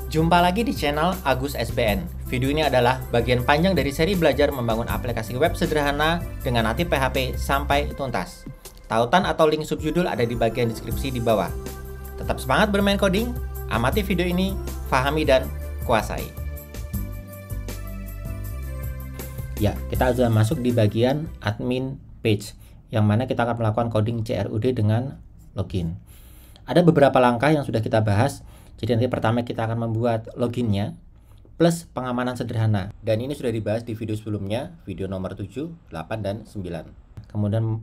Jumpa lagi di channel Agus SBN. Video ini adalah bagian panjang dari seri belajar membangun aplikasi web sederhana dengan natif PHP sampai tuntas. Tautan atau link subjudul ada di bagian deskripsi di bawah. Tetap semangat bermain coding, amati video ini, fahami dan kuasai. Ya, kita sudah masuk di bagian admin page, yang mana kita akan melakukan coding CRUD dengan login. Ada beberapa langkah yang sudah kita bahas. Jadi nanti pertama kita akan membuat loginnya plus pengamanan sederhana. Dan ini sudah dibahas di video sebelumnya, video nomor 7, 8, dan 9. Kemudian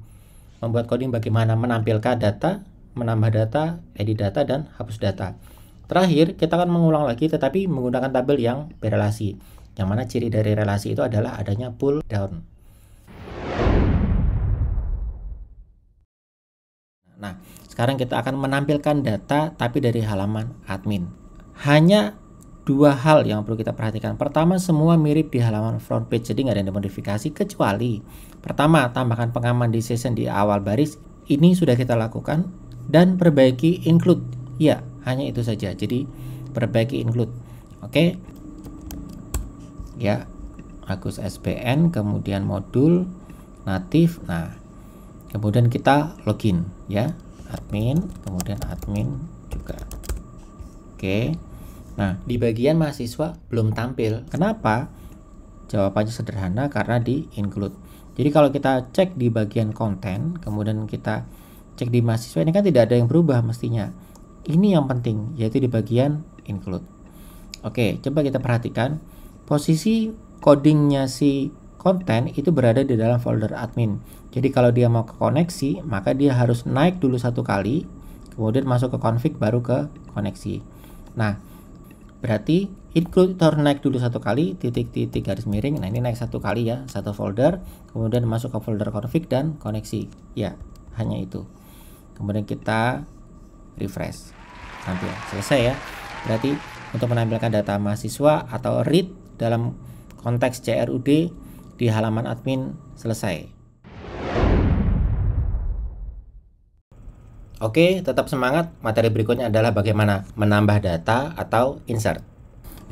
membuat coding bagaimana menampilkan data, menambah data, edit data, dan hapus data. Terakhir, kita akan mengulang lagi tetapi menggunakan tabel yang berelasi. Yang mana ciri dari relasi itu adalah adanya pull down. Nah, sekarang kita akan menampilkan data tapi dari halaman admin. Hanya dua hal yang perlu kita perhatikan. Pertama, semua mirip di halaman front page, jadi nggak ada yang dimodifikasi kecuali pertama, tambahkan pengaman di session di awal baris. Ini sudah kita lakukan. Dan perbaiki include. Ya, hanya itu saja. Jadi perbaiki include. Oke. Ya, Agus SBN, kemudian modul natif. Nah, kemudian kita login ya, admin, kemudian admin juga. Oke. Nah, di bagian mahasiswa belum tampil. Kenapa? Jawabannya sederhana, karena di include. Jadi kalau kita cek di bagian konten, kemudian kita cek di mahasiswa, ini kan tidak ada yang berubah mestinya. Ini yang penting, yaitu di bagian include. Oke, coba kita perhatikan posisi codingnya si konten itu berada di dalam folder admin. Jadi kalau dia mau ke koneksi, maka dia harus naik dulu satu kali, kemudian masuk ke config baru ke koneksi. Nah, berarti include harus naik dulu satu kali, titik-titik garis miring. Nah, ini naik satu kali ya, satu folder, kemudian masuk ke folder config dan koneksi. Ya, hanya itu. Kemudian kita refresh. Sampai selesai ya. Berarti untuk menampilkan data mahasiswa atau read dalam konteks CRUD di halaman admin selesai. Oke, tetap semangat. Materi berikutnya adalah bagaimana menambah data atau insert.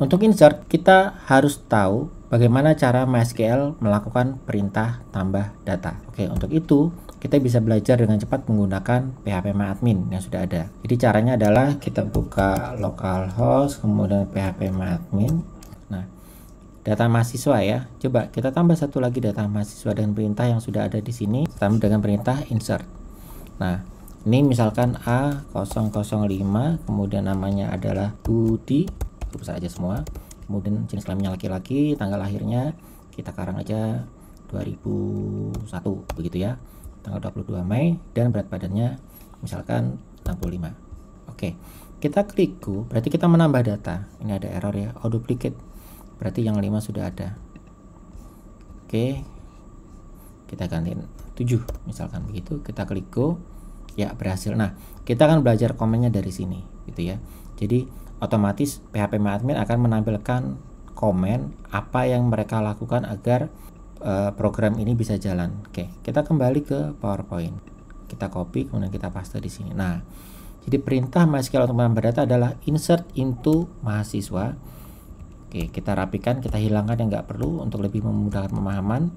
Untuk insert, kita harus tahu bagaimana cara MySQL melakukan perintah tambah data. Oke, untuk itu kita bisa belajar dengan cepat menggunakan phpMyAdmin yang sudah ada. Jadi caranya adalah kita buka localhost, kemudian phpMyAdmin. Nah, data mahasiswa ya. Coba kita tambah satu lagi data mahasiswa dengan perintah yang sudah ada di sini, tambah dengan perintah insert. Nah, ini misalkan A005, kemudian namanya adalah Budi, besar aja semua. Kemudian jenis kelaminnya laki-laki, tanggal lahirnya kita karang aja 2001 begitu ya. Tanggal 22 Mei dan berat badannya misalkan 65. Oke. Kita klik go, berarti kita menambah data. Ini ada error ya, auto duplicate. Berarti yang 5 sudah ada. Oke. Kita gantiin 7 misalkan begitu. Kita klik go. Ya, berhasil. Nah, kita akan belajar komennya dari sini gitu ya. Jadi otomatis phpMyAdmin akan menampilkan komen apa yang mereka lakukan agar program ini bisa jalan. Oke, kita kembali ke PowerPoint. Kita copy kemudian kita paste di sini. Nah, jadi perintah MySQL untuk menambah data adalah insert into mahasiswa. Oke, kita rapikan, kita hilangkan yang nggak perlu untuk lebih memudahkan pemahaman.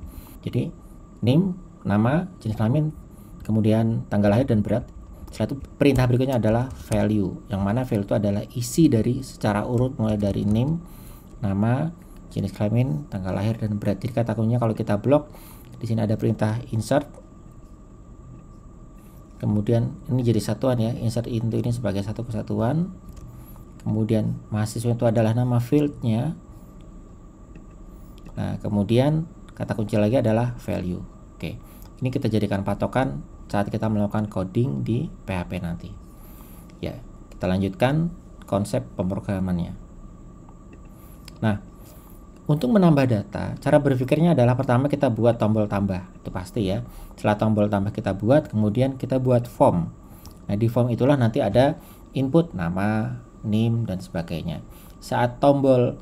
Jadi name, nama, jenis kelamin, kemudian tanggal lahir dan berat. Setelah itu perintah berikutnya adalah value, yang mana value itu adalah isi dari secara urut mulai dari name, nama, jenis kelamin, tanggal lahir dan berat. Jadi kata kuncinya kalau kita blok, di sini ada perintah insert. Kemudian ini jadi satuan ya, insert into ini sebagai satu kesatuan. Kemudian mahasiswa itu adalah nama fieldnya. Nah, kemudian kata kunci lagi adalah value. Oke, ini kita jadikan patokan saat kita melakukan coding di PHP nanti. Ya, kita lanjutkan konsep pemrogramannya. Nah, untuk menambah data, cara berpikirnya adalah pertama kita buat tombol tambah, itu pasti ya. Setelah tombol tambah kita buat, kemudian kita buat form. Nah, di form itulah nanti ada input nama, name, dan sebagainya. Saat tombol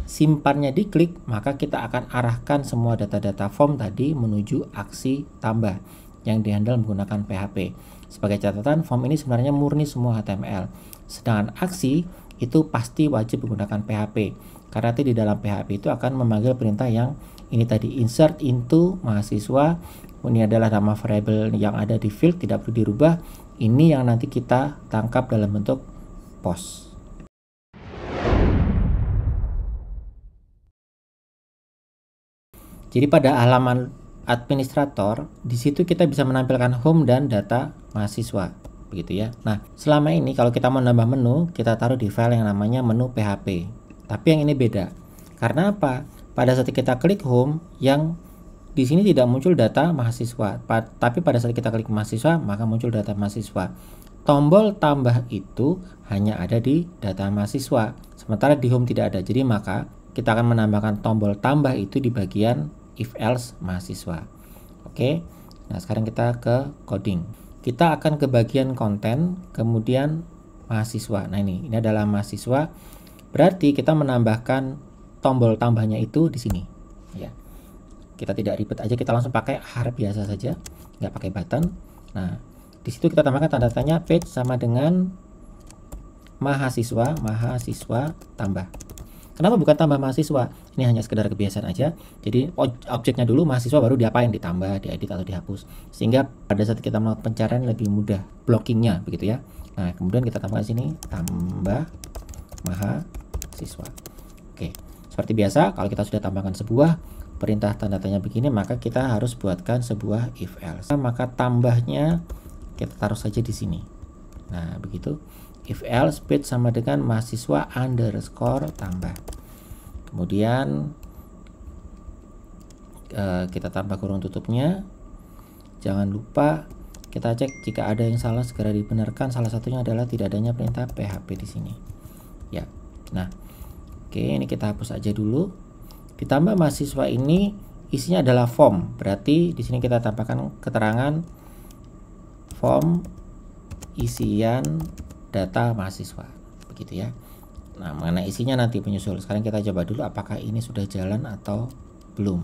simpannya diklik, maka kita akan arahkan semua data-data form tadi menuju aksi tambah yang dihandle menggunakan PHP. Sebagai catatan, form ini sebenarnya murni semua HTML. Sedangkan aksi itu pasti wajib menggunakan PHP. Karena nanti di dalam PHP itu akan memanggil perintah yang ini tadi, insert into mahasiswa. Ini adalah nama variabel yang ada di field, tidak perlu dirubah. Ini yang nanti kita tangkap dalam bentuk post. Jadi pada halaman administrator, di situ kita bisa menampilkan home dan data mahasiswa, begitu ya. Nah, selama ini kalau kita mau nambah menu, kita taruh di file yang namanya menu PHP. Tapi yang ini beda. Karena apa? Pada saat kita klik home, yang di sini tidak muncul data mahasiswa. Tapi pada saat kita klik mahasiswa, maka muncul data mahasiswa. Tombol tambah itu hanya ada di data mahasiswa. Sementara di home tidak ada. Jadi maka kita akan menambahkan tombol tambah itu di bagian if else mahasiswa. Oke. Nah, sekarang kita ke coding. Kita akan ke bagian konten, kemudian mahasiswa. Nah, ini adalah mahasiswa. Berarti kita menambahkan tombol tambahnya itu di sini. Ya. Kita tidak ribet aja, kita langsung pakai harap biasa saja, nggak pakai button. Nah, di situ kita tambahkan tanda tanya page sama dengan mahasiswa tambah. Kenapa bukan tambah mahasiswa? Ini hanya sekedar kebiasaan aja. Jadi objeknya dulu mahasiswa, baru diapain, ditambah, diedit atau dihapus. Sehingga pada saat kita melakukan pencarian lebih mudah blockingnya, begitu ya. Nah, kemudian kita tambahkan sini tambah mahasiswa. Oke, seperti biasa kalau kita sudah tambahkan sebuah perintah tanda tanya begini, maka kita harus buatkan sebuah if else. Maka tambahnya kita taruh saja di sini. Nah, begitu. If else page sama dengan mahasiswa underscore tambah. Kemudian kita tambah kurung tutupnya. Jangan lupa kita cek jika ada yang salah segera dibenarkan. Salah satunya adalah tidak adanya perintah PHP di sini. Ya. Nah, oke, ini kita hapus aja dulu. Ditambah mahasiswa ini isinya adalah form. Berarti di sini kita tambahkan keterangan form isian data mahasiswa, begitu ya. Nah, mengenai isinya nanti penyusul. Sekarang kita coba dulu apakah ini sudah jalan atau belum.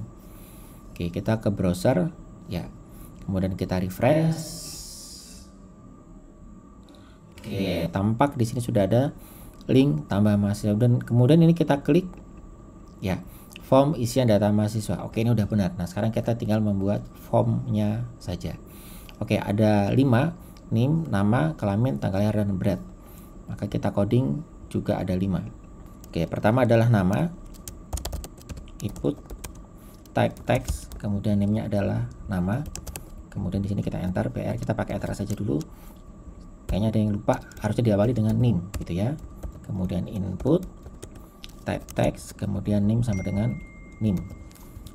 Oke, kita ke browser ya. Kemudian kita refresh. Oke, tampak di sini sudah ada link tambah mahasiswa, dan kemudian ini kita klik ya, form isian data mahasiswa. Oke, ini udah benar. Nah, sekarang kita tinggal membuat formnya saja. Oke, ada 5, name, nama, kelamin, tanggal lahir, dan berat. Maka kita coding juga ada 5. Oke, pertama adalah nama, input, type text, kemudian name-nya adalah nama. Kemudian di sini kita enter, PR kita pakai enter saja dulu. Kayaknya ada yang lupa, harusnya diawali dengan name gitu ya. Kemudian input, type text, kemudian name sama dengan name.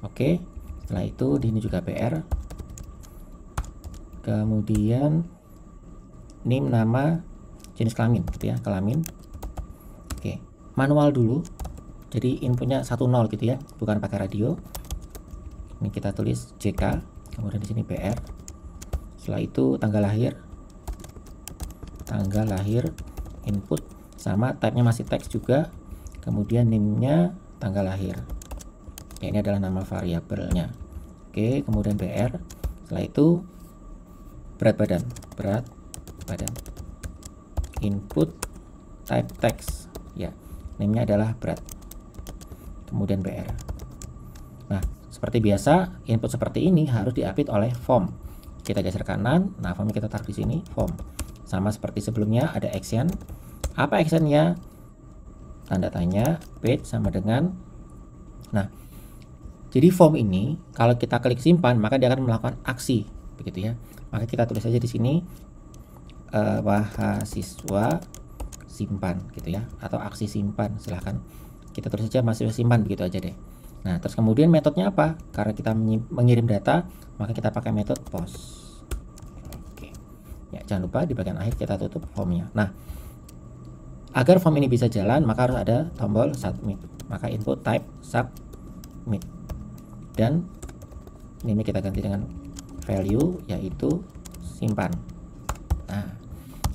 Oke, setelah itu di sini juga PR. Kemudian name, nama, jenis kelamin gitu ya, kelamin. Oke, manual dulu. Jadi inputnya 10 gitu ya, bukan pakai radio. Ini kita tulis JK, kemudian di sini PR. Setelah itu tanggal lahir, input sama type-nya masih teks juga. Kemudian name-nya tanggal lahir. Ya, ini adalah nama variabelnya. Oke, kemudian PR. Setelah itu berat badan. Input type text ya, name-nya adalah berat. Kemudian PR. Nah, seperti biasa input seperti ini harus diupdate oleh form. Kita geser kanan. Nah, formnya kita taruh di sini, form. Sama seperti sebelumnya ada action. Apa actionnya? Tanda tanya page sama dengan. Nah, jadi form ini kalau kita klik simpan, maka dia akan melakukan aksi, begitu ya. Maka kita tulis saja di sini mahasiswa simpan gitu ya, atau aksi simpan, silahkan kita tulis saja mahasiswa simpan, begitu aja deh. Nah, terus kemudian metodenya apa? Karena kita mengirim data, maka kita pakai metode post. Oke ya, jangan lupa di bagian akhir kita tutup formnya. Nah, agar form ini bisa jalan, maka harus ada tombol submit. Maka input type submit, dan ini kita ganti dengan value, yaitu simpan. Nah,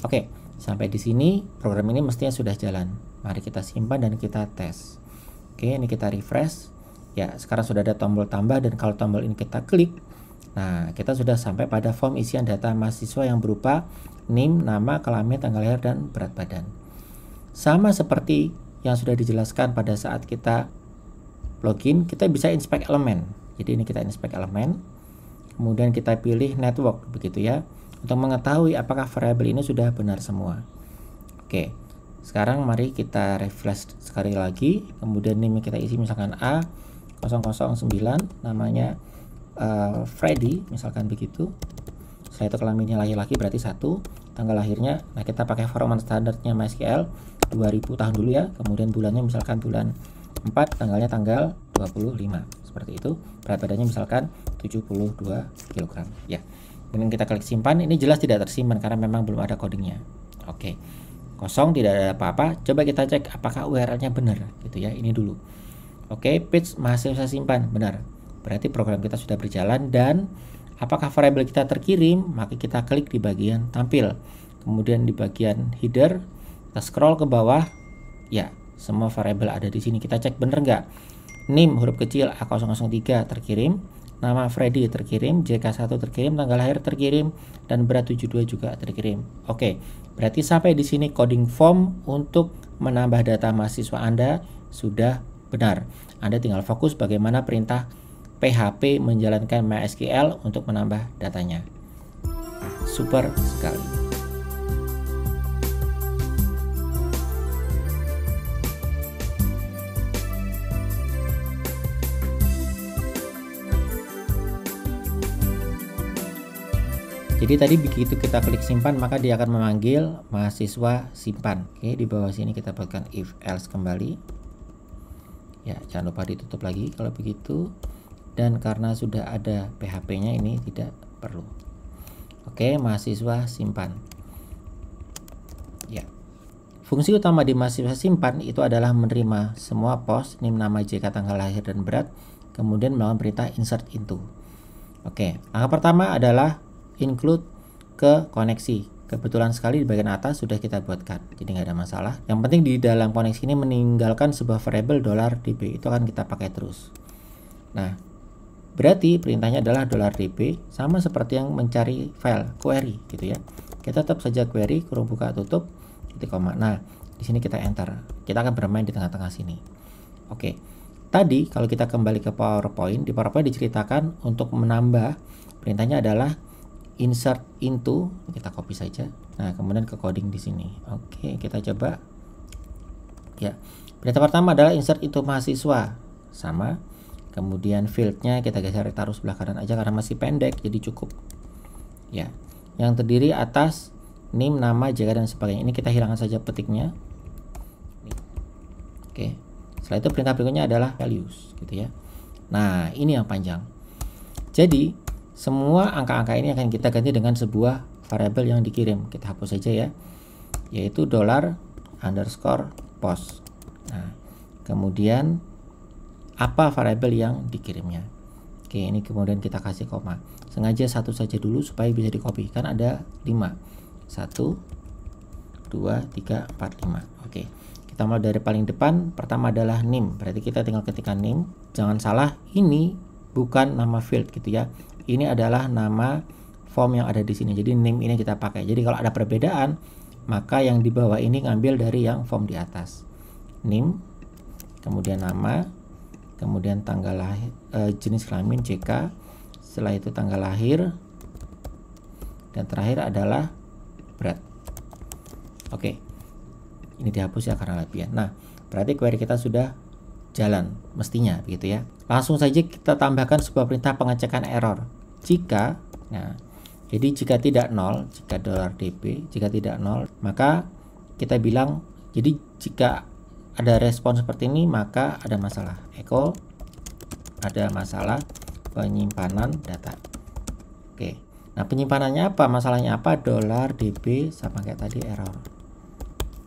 oke, sampai di sini program ini mestinya sudah jalan. Mari kita simpan dan kita tes. Oke, ini kita refresh. Ya, sekarang sudah ada tombol tambah, dan kalau tombol ini kita klik, nah, kita sudah sampai pada form isian data mahasiswa yang berupa name, nama, kelamin, tanggal lahir, dan berat badan. sama seperti yang sudah dijelaskan pada saat kita login, kita bisa inspect elemen. Jadi ini kita inspect elemen, kemudian kita pilih network begitu ya, untuk mengetahui apakah variabel ini sudah benar semua. Oke, sekarang mari kita refresh sekali lagi, kemudian ini kita isi misalkan A009, namanya Freddy misalkan begitu. Setelah itu kelaminnya laki-laki berarti 1, tanggal lahirnya, nah kita pakai format standarnya MySQL 2000 tahun dulu ya, kemudian bulannya misalkan bulan 4, tanggalnya tanggal 25, seperti itu. Berat badannya misalkan 72 kg ya. Kemudian kita klik simpan, ini jelas tidak tersimpan karena memang belum ada codingnya. Oke, kosong, tidak ada apa-apa. Coba kita cek apakah URL-nya benar gitu ya, ini dulu. Oke, page masih saya simpan, benar. Berarti program kita sudah berjalan. Dan apakah variabel kita terkirim, maka kita klik di bagian tampil, kemudian di bagian header kita scroll ke bawah ya, semua variabel ada di sini. Kita cek bener nggak, NIM huruf kecil A003 terkirim, nama Freddy terkirim, JK1 terkirim, tanggal lahir terkirim, dan berat 72 juga terkirim. Oke, berarti sampai di sini coding form untuk menambah data mahasiswa Anda sudah benar. Anda tinggal fokus bagaimana perintah PHP menjalankan MySQL untuk menambah datanya. Super sekali. Jadi tadi begitu kita klik simpan, maka dia akan memanggil mahasiswa simpan. Oke, di bawah sini kita buatkan if else kembali. Ya, jangan lupa ditutup lagi kalau begitu. Dan karena sudah ada PHP-nya, ini tidak perlu. Oke, mahasiswa simpan. Ya. Fungsi utama di mahasiswa simpan itu adalah menerima semua pos, NIM, nama, JK, tanggal lahir, dan berat, kemudian melakukan perintah insert into. Oke, langkah pertama adalah include ke koneksi. Kebetulan sekali di bagian atas sudah kita buatkan, jadi nggak ada masalah. Yang penting di dalam koneksi ini meninggalkan sebuah variabel $db, itu akan kita pakai terus. Nah, berarti perintahnya adalah $db, sama seperti yang mencari file query gitu ya. Kita tetap saja query, kurung buka tutup, titik koma. Nah, di sini kita enter. Kita akan bermain di tengah-tengah sini. Oke. Tadi kalau kita kembali ke PowerPoint, di PowerPoint diceritakan untuk menambah perintahnya adalah insert into, kita copy saja. Nah, kemudian ke coding di sini. Oke, kita coba. Ya. Perintah pertama adalah insert into mahasiswa. Sama. Kemudian fieldnya kita geser, taruh sebelah kanan aja karena masih pendek, jadi cukup. Ya, yang terdiri atas NIM, nama, JK, dan sebagainya. Ini kita hilangkan saja petiknya. Oke. Setelah itu perintah berikutnya adalah values, gitu ya. Nah, ini yang panjang. Jadi semua angka-angka ini akan kita ganti dengan sebuah variabel yang dikirim. Kita hapus saja ya, yaitu $_post. Nah, kemudian apa variabel yang dikirimnya. Oke, ini kemudian kita kasih koma. Sengaja satu saja dulu supaya bisa di copy, kan ada 5. 1, 2, 3, 4, 5. Oke, kita mulai dari paling depan. Pertama adalah NIM, berarti kita tinggal ketikkan NIM. Jangan salah, ini bukan nama field gitu ya, ini adalah nama form yang ada di sini. Jadi NIM ini kita pakai. Jadi kalau ada perbedaan, maka yang di bawah ini ngambil dari yang form di atas. NIM, kemudian nama, kemudian tanggal lahir, jenis kelamin JK, setelah itu tanggal lahir, dan terakhir adalah berat. Oke, ini dihapus ya karena lebihan. Nah, berarti query kita sudah jalan mestinya begitu ya. Langsung saja kita tambahkan sebuah perintah pengecekan error. Jika, nah, jadi jika tidak 0, jika $db, jika tidak 0, maka kita bilang, jadi jika ada respon seperti ini maka ada masalah. Echo ada masalah penyimpanan data. Oke. Nah, penyimpanannya apa? Masalahnya apa? $db sama kayak tadi error.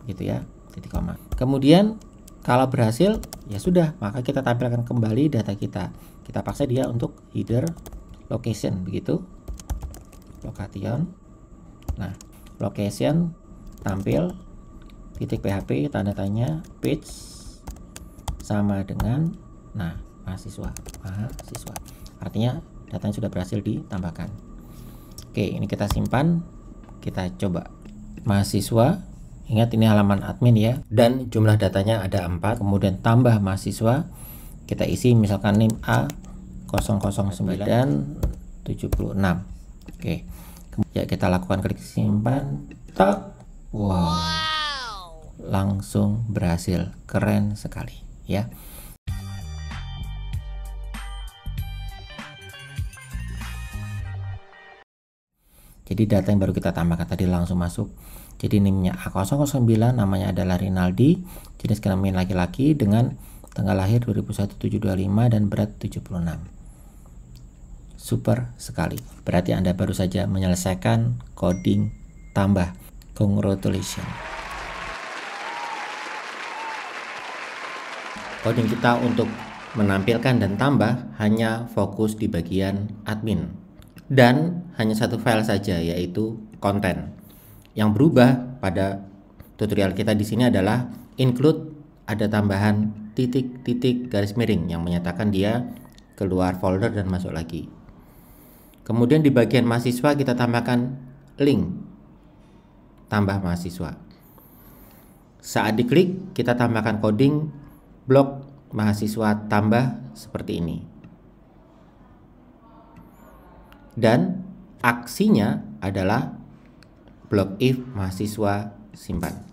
Gitu ya. Titik koma. Kemudian kalau berhasil ya sudah, maka kita tampilkan kembali data kita. Kita paksa dia untuk header location begitu. Location. Nah, location tampil titik PHP tanda tanya page sama dengan mahasiswa. Artinya datanya sudah berhasil ditambahkan. Oke, ini kita simpan, kita coba mahasiswa Ingat ini halaman admin ya, dan jumlah datanya ada 4, kemudian tambah mahasiswa, kita isi misalkan NIM A009 dan 76. Oke, ya kita lakukan klik simpan, tak, wow, langsung berhasil, keren sekali ya. Jadi data yang baru kita tambahkan tadi langsung masuk. Jadi NIM-nya A009, namanya adalah Rinaldi, jenis kelamin laki-laki dengan tanggal lahir 2001-725 dan berat 76. Super sekali. Berarti Anda baru saja menyelesaikan coding tambah. Congratulations. Coding kita untuk menampilkan dan tambah hanya fokus di bagian admin. Dan hanya satu file saja, yaitu konten. Yang berubah pada tutorial kita di sini adalah include, ada tambahan titik-titik garis miring yang menyatakan dia keluar folder dan masuk lagi. Kemudian di bagian mahasiswa kita tambahkan link tambah mahasiswa. Saat diklik kita tambahkan coding blok mahasiswa tambah seperti ini. Dan aksinya adalah blok if mahasiswa simpan.